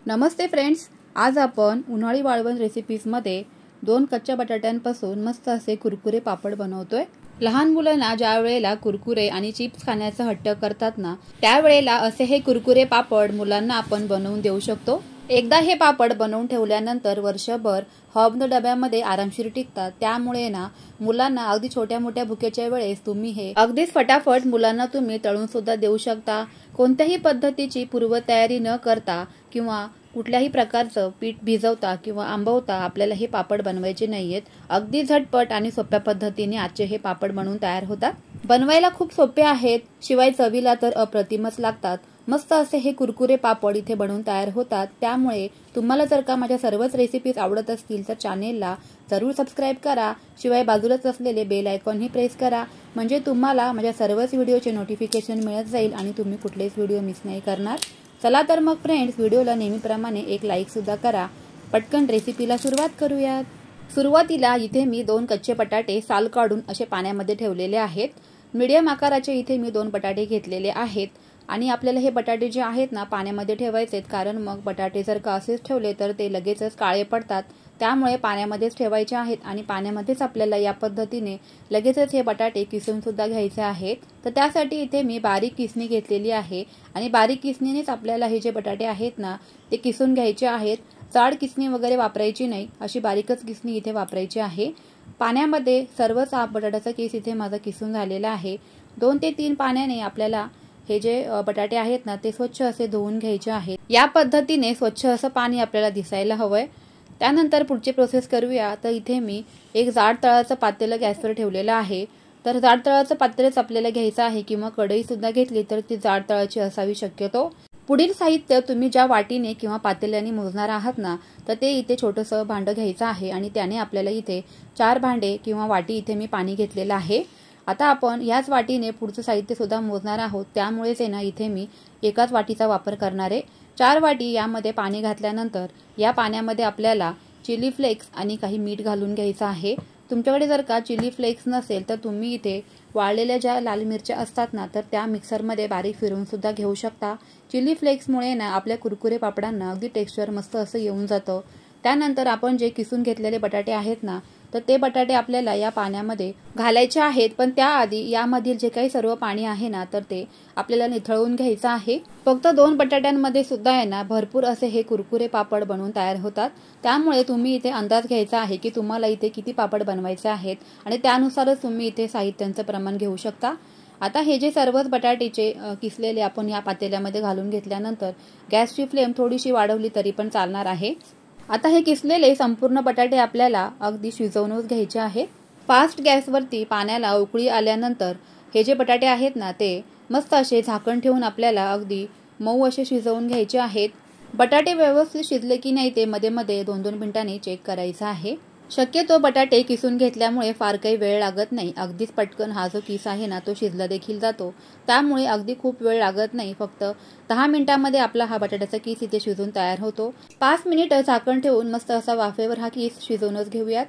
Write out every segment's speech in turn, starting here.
नमस्ते friends, आज आपण उन्हाळी वाळवण रेसिपीजमध्ये 2 कच्च्या बटाट्यांपासून मस्त असे कुरकुरे पापड बनवतोय। लहान मुलांना ज्या वेळेला कुरकुरे आणि चिप्स खाण्याचा हट्ट करतात ना, त्यावेळेला असे हे कुरकुरे पापड मुलांना आपण बनवून देऊ शकतो। एकदा हे पापड बनवून ठेवल्यानंतर वर्षभर हॉबन डब्यामध्ये आरामशीर टिकतात। त्यामुळे ना मुलांना अगदी छोट्या मोठ्या भुकेच्या वेळेस तुम्ही हे अगदीच फटाफट मुलांना तुम्ही तळून सुद्धा देऊ शकता। कोणत्याही पद्धतीची पूर्वतयारी न करता किंवा कुठल्याही प्रकारचं पीठ भिजवता किंवा आंबवता आपल्याला हे पापड बनवायचे नाहीयेत। अगदी झटपट आणि सोप्या पद्धतीने आजचे हे पापड बनवून तयार होतात। बनवायला खूप सोपे आहेत, शिवाय चवीला तर अप्रतिमच लागतात। मस्त असे हे कुरकुरे पापड इथे बनवून तयार होतात। त्यामुळे तुम्हाला जर का माझ्या सर्वच रेसिपीज आवडत असतील तर चॅनेलला जरूर सबस्क्राइब करा, शिवाय बाजूलाच असलेले बेल आयकॉन ही प्रेस करा, म्हणजे तुम्हाला माझ्या सर्वच व्हिडिओचे नोटिफिकेशन मिळत जाईल आणि तुम्ही कुठलेच व्हिडिओ मिस नाही करणार। चला तर मग फ्रेंड्स, व्हिडिओला नेहमीप्रमाणे एक लाईक सुद्धा करा। पटकन रेसिपीला सुरुवात करूयात। सुरुवातीला इथे मी 2 कच्चे बटाटे साल काढून असे पाण्यामध्ये ठेवलेले आहेत। मीडियम आकाराचे इथे मी 2 बटाटे घेतलेले आहेत आणि आपल्याला हे बटाटे जे आहेत ना पाण्यामध्ये ठेवायचे आहेत, कारण मग बटाटे जर का असेच ठेवले तर ते लगेचच काळे पडतात। त्यामुळे पाण्यामध्येच ठेवायचे आहेत आणि पाण्यामध्येच आपल्याला या पद्धतीने लगेचच हे बटाटे किसून सुद्धा घ्यायचे आहेत। तर त्यासाठी इथे मी बारीक किसणी घेतलेली आहे आणि बारीक किसणीनेच आपल्याला हे जे बटाटे आहेत ना ते किसून घ्यायचे आहेत। जाड किसणी वगैरे वापरायची नाही, अशी बारीकच किसणी इथे वापरायची आहे। पाण्यामध्ये सर्वच बटाट्याचा किस इथे माझा किसून झालेला आहे। 2 ते 3 पाण्याने आपल्याला हे जे बटाटे आहेत ना ते स्वच्छ असे धुवून घ्यायचे आहेत। या पद्धतीने स्वच्छ असं पाणी आपल्याला दिसायला हवंय। त्यानंतर पुढची प्रोसेस करूया। तर इथे मी एक जाड तळाचं पातेलं गॅसवर ठेवलेलं आहे। तर जाड तळाचं पातेलच आपल्याला घ्यायचं आहे किंवा कढई सुद्धा घेतली तर ती जाड तळाची असावी शक्यतो। पुढील साहित्य तुम्ही ज्या वाटीने किंवा पातेल्याने मोजणार आहात ना तर ते इथे छोटंसं भांडं घ्यायचं आहे आणि त्याने आपल्याला इथे 4 भांडे किंवा वाटी इथे मी पाणी घेतलेलं आहे। आता आपण याच वाटीने पुढचं साहित्य सुद्धा मोजणार आहोत, त्यामुळेच ना इथे मी एकाच वाटीचा वापर करणार आहे। 4 वाटी यामध्ये पाणी घातल्यानंतर या पाण्यामध्ये आपल्याला चिली फ्लेक्स आणि काही मीठ घालून घ्यायचं आहे। तुमच्याकडे जर का चिली फ्लेक्स नसेल तर तुम्ही इथे वाळलेल्या ज्या लाल मिरच्या असतात ना तर त्या मिक्सरमध्ये बारीक फिरवून सुद्धा घेऊ शकता। चिली फ्लेक्समुळे ना आपल्या कुरकुरे पापडांना अगदी टेक्स्चर मस्त असं येऊन जातं। त्यानंतर आपण जे किसून घेतलेले बटाटे आहेत ना तर ते बटाटे आपल्याला या पाण्यामध्ये घालायचे आहेत, पण त्याआधी यामधील जे काही सर्व पाणी आहे ना तर ते आपल्याला निथळवून घ्यायचं आहे। फक्त 2 बटाट्यांमध्ये सुद्धा आहे ना भरपूर असे हे कुरकुरे पापड बनवून तयार होतात। त्यामुळे तुम्ही इथे अंदाज घ्यायचा आहे की तुम्हाला इथे किती पापड बनवायचे आहेत आणि त्यानुसारच तुम्ही इथे साहित्याचं प्रमाण घेऊ शकता। आता हे जे सर्वच बटाट्याचे किसलेले आपण या पातेल्यामध्ये घालून घेतल्यानंतर गॅसची फ्लेम थोडीशी वाढवली तरी पण चालणार आहे। आता हे किसलेले संपूर्ण बटाटे आपल्याला अगदी शिजवूनच घ्यायचे आहे। फास्ट गॅसवरती पाण्याला उकळी आल्यानंतर हे जे बटाटे आहेत ना ते मस्त असे झाकण ठेवून आपल्याला अगदी मऊ असे शिजवून घ्यायचे आहेत। बटाटे व्यवस्थित शिजले की नाही ते मध्ये मध्ये 2-2 मिनिटांनी चेक करायचं आहे। शक्यतो बटाटे किसून घेतल्यामुळे फार काही वेळ लागत नाही, अगदीच पटकन हा जो किस आहे ना तो शिजला देखील जातो। त्यामुळे अगदी खूप वेळ लागत नाही, फक्त 10 मिनिटांमध्ये आपला हा बटाट्याचा किस इथे शिजून तयार होतो। 5 मिनिटं झाकण ठेवून मस्त असा वाफेवर हा किस शिजवूनच घेऊयात।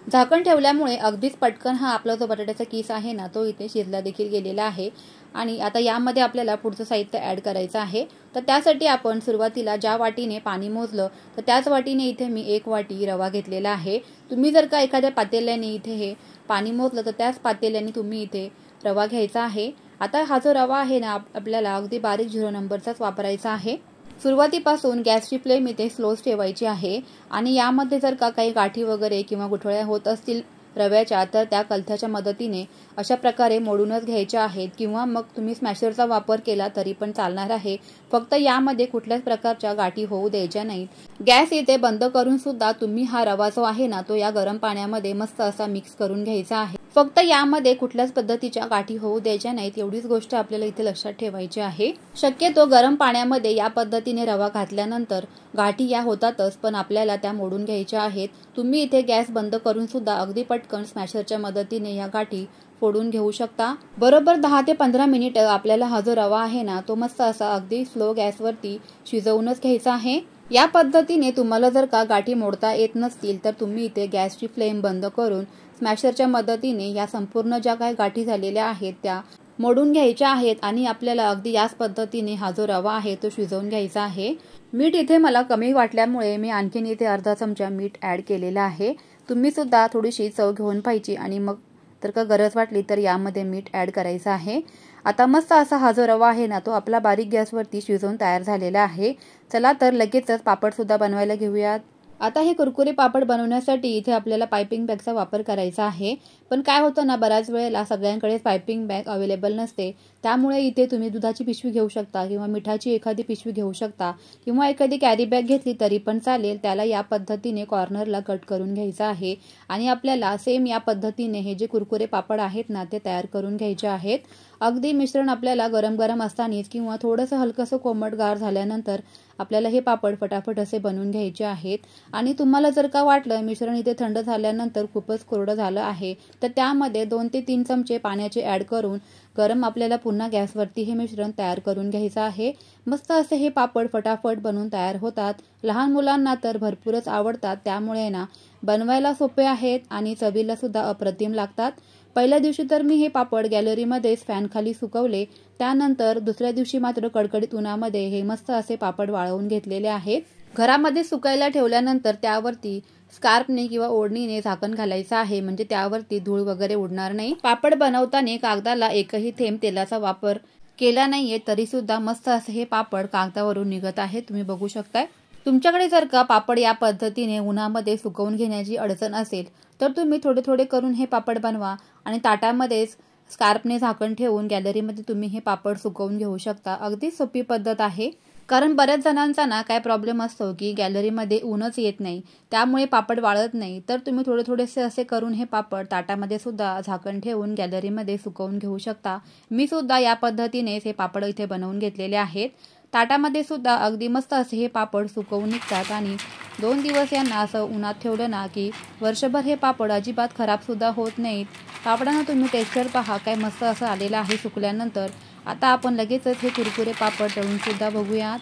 झाकण ठेवल्यामुळे अगदीच पटकन हा आपला जो बटाट्याचा किस आहे ना तो इथे शिजला देखील गेलेला आहे। आणि आता यामध्ये आपल्याला पुढचं साहित्य ऍड करायचं आहे। तर त्यासाठी आपण सुरुवातीला ज्या वाटीने पाणी मोजलं तर त्याच वाटीने इथे मी 1 वाटी रवा घेतलेला आहे। तुम्ही जर का एखाद्या पातेल्याने इथे हे पाणी मोजलं तर त्याच पातेल्याने तुम्ही इथे रवा घ्यायचा आहे। आता हा जो रवा आहे ना आपल्याला अगदी बारीक 0 नंबरचाच वापरायचा आहे। सुरुवातीपासून गॅसची फ्लेम इथे स्लोच ठेवायची आहे आणि यामध्ये जर का काही गाठी वगैरे किंवा गुठळ्या होत असतील रव्याच्या तर त्या कलथ्याच्या मदतीने अशा प्रकारे मोडूनच घ्यायच्या आहेत, किंवा मग तुम्ही स्मॅशरचा वापर केला तरी पण चालणार आहे। फक्त यामध्ये कुठल्याच प्रकारच्या गाठी होऊ द्यायच्या नाहीत। गॅस इथे बंद करून सुद्धा तुम्ही हा रवा जो आहे ना तो या गरम पाण्यामध्ये मस्त असा मिक्स करून घ्यायचा आहे। फक्त यामध्ये कुठल्याच पद्धतीच्या गाठी होऊ द्यायच्या नाहीत, एवढीच गोष्ट आपल्याला इथे लक्षात ठेवायची आहे। शक्यतो गरम पाण्यामध्ये या पद्धतीने रवा घातल्यानंतर गाठी या होतातच, पण आपल्याला त्या मोडून घ्यायच्या आहेत। तुम्ही इथे गॅस बंद करून सुद्धा अगदी पटकन स्मॅशरच्या मदतीने या गाठी फोडून घेऊ शकता। बरोबर 10 ते 15 मिनिटं आपल्याला हा जो रवा आहे ना तो मस्त असा अगदी स्लो गॅसवरती शिजवूनच घ्यायचा आहे। या पद्धतीने तुम्हाला जर का गाठी मोडता येत नसतील तर तुम्ही इथे गॅसची फ्लेम बंद करून स्मॅशरच्या मदतीने या संपूर्ण ज्या काही गाठी झालेल्या आहेत त्या मोडून घ्यायच्या आहेत आणि आपल्याला अगदी याच पद्धतीने हा जो रवा आहे तो शिजवून घ्यायचा आहे। मीठ इथे मला कमी वाटल्यामुळे मी आणखीन इथे अर्धा चमचा मीठ ॲड केलेला आहे। तुम्ही सुद्धा थोडीशी चव घेऊन पाहिजे आणि मग तर का गरज वाटली तर यामध्ये मीठ ॲड करायचं आहे। आता मस्त असा हा जो रवा आहे ना तो आपला बारीक गॅसवरती शिजवून तयार झालेला आहे। चला तर लगेचच पापड सुद्धा बनवायला घेऊयात। आता हे कुरकुरे पापड बनवण्यासाठी इथे आपल्याला पाइपिंग बॅगचा वापर करायचा आहे। पण काय होतं ना, बऱ्याच वेळेला सगळ्यांकडे पाइपिंग बॅग अवेलेबल नसते, त्यामुळे इथे तुम्ही दुधाची पिशवी घेऊ शकता किंवा मिठाची एखादी पिशवी घेऊ शकता किंवा एखादी कॅरी बॅग घेतली तरी पण चालेल। त्याला या पद्धतीने कॉर्नरला कट करून घ्यायचा आहे आणि आपल्याला सेम या पद्धतीने हे जे कुरकुरे पापड आहेत ना ते तयार करून घ्यायचे आहेत। अगदी मिश्रण आपल्याला गरम गरम असतानाच किंवा थोडंसं हलकंसं कोमटगार झाल्यानंतर आपल्याला हे पापड फटाफट असे बनवून घ्यायचे आहेत। आणि तुम्हाला जर का वाटलं मिश्रण इथे थंड झाल्यानंतर खूपच कोरडं झालं आहे तर त्यामध्ये 2 ते 3 चमचे पाण्याचे ॲड करून गरम आपल्याला पुन्हा गॅसवरती हे मिश्रण तयार करून घ्यायचं आहे। मस्त असे हे पापड फटाफट बनवून तयार होतात। लहान मुलांना तर भरपूरच आवडतात, त्यामुळे ना बनवायला सोपे आहेत आणि चवीला सुद्धा अप्रतिम लागतात। पहिल्या दिवशी तर मी हे पापड गॅलरीमध्येच फॅन खाली सुकवले, त्यानंतर दुसऱ्या दिवशी मात्र कडकडीत उन्हामध्ये हे मस्त असे पापड वाळवून घेतलेले आहेत। घरामध्ये सुकायला ठेवल्यानंतर त्यावरती स्कार्फने किंवा ओढणीने झाकण घालायचं आहे, म्हणजे त्यावरती धूळ वगैरे उडणार नाही। पापड बनवताना कागदाला एकही थेंब तेलाचा वापर केला नाहीये तरी सुद्धा मस्त असे हे पापड कागदावरून निघत आहे, तुम्ही बघू शकताय। तुमच्याकडे जर का पापड या पद्धतीने उन्हामध्ये सुकवून घेण्याची अडचण असेल तर तुम्ही थोडे थोडे करून हे पापड बनवा आणि ताटामध्येच स्कार्फने झाकण ठेवून गॅलरीमध्ये तुम्ही हे पापड सुकवून घेऊ शकता। अगदी सोपी पद्धत आहे, कारण बऱ्याच जणांचा ना काय प्रॉब्लेम असतो की गॅलरीमध्ये ऊनच येत नाही, त्यामुळे पापड वाळत नाही। तर तुम्ही थोडे थोडेसे असे करून हे पापड ताटामध्ये सुद्धा झाकण ठेवून गॅलरीमध्ये सुकवून घेऊ शकता। मी सुद्धा या पद्धतीनेच हे पापड इथे बनवून घेतलेले आहेत। ताटामध्ये सुद्धा अगदी मस्त असे हे पापड सुकवून निघतात आणि 2 दिवस यांना असं उन्हात ठेवलं ना की वर्षभर हे पापड अजिबात खराब सुद्धा होत नाहीत। पापडांना तुम्ही टेक्स्चर पहा, काय मस्त असं आलेलं आहे सुकल्यानंतर। आता आपण लगेचच हे कुरकुरे पापड तळून सुद्धा बघूयात।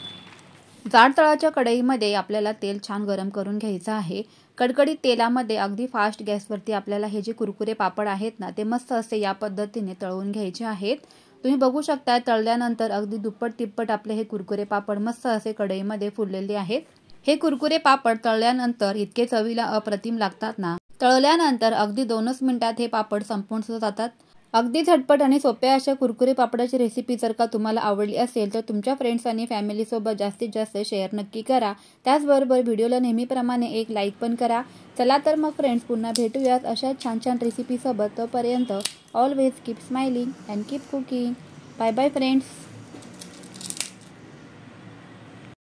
जाड तळाच्या कढईमध्ये आपल्याला तेल छान गरम करून घ्यायचं आहे। कडकडीत तेलामध्ये अगदी फास्ट गॅसवरती आपल्याला हे जे कुरकुरे पापड आहेत ना ते मस्त असे या पद्धतीने तळून घ्यायचे आहेत। तुम्ही बघू शकता तळल्यानंतर अगदी दुप्पट तिप्पट आपले हे कुरकुरे पापड मस्त असे कढईमध्ये फुललेले आहेत। हे कुरकुरे पापड तळल्यानंतर इतके चवीला अप्रतिम लागतात ना, तळल्यानंतर अगदी 2च मिनिटात हे पापड संपून सुद्धा जातात। अगदी झटपट आणि सोप्या अशा कुरकुरे पापडाची रेसिपी जर का तुम्हाला आवडली असेल तर तुमच्या फ्रेंड्स आणि फॅमिली सोबत जास्तीत जास्त शेअर नक्की करा। त्याचबरोबर व्हिडिओला नेहमीप्रमाणे एक लाईक पण करा। चला तर मग फ्रेंड्स, पुन्हा भेटूयात अशा छान छान रेसिपी सोबत। तोपर्यंत always keep smiling and keep cooking. Bye bye friends.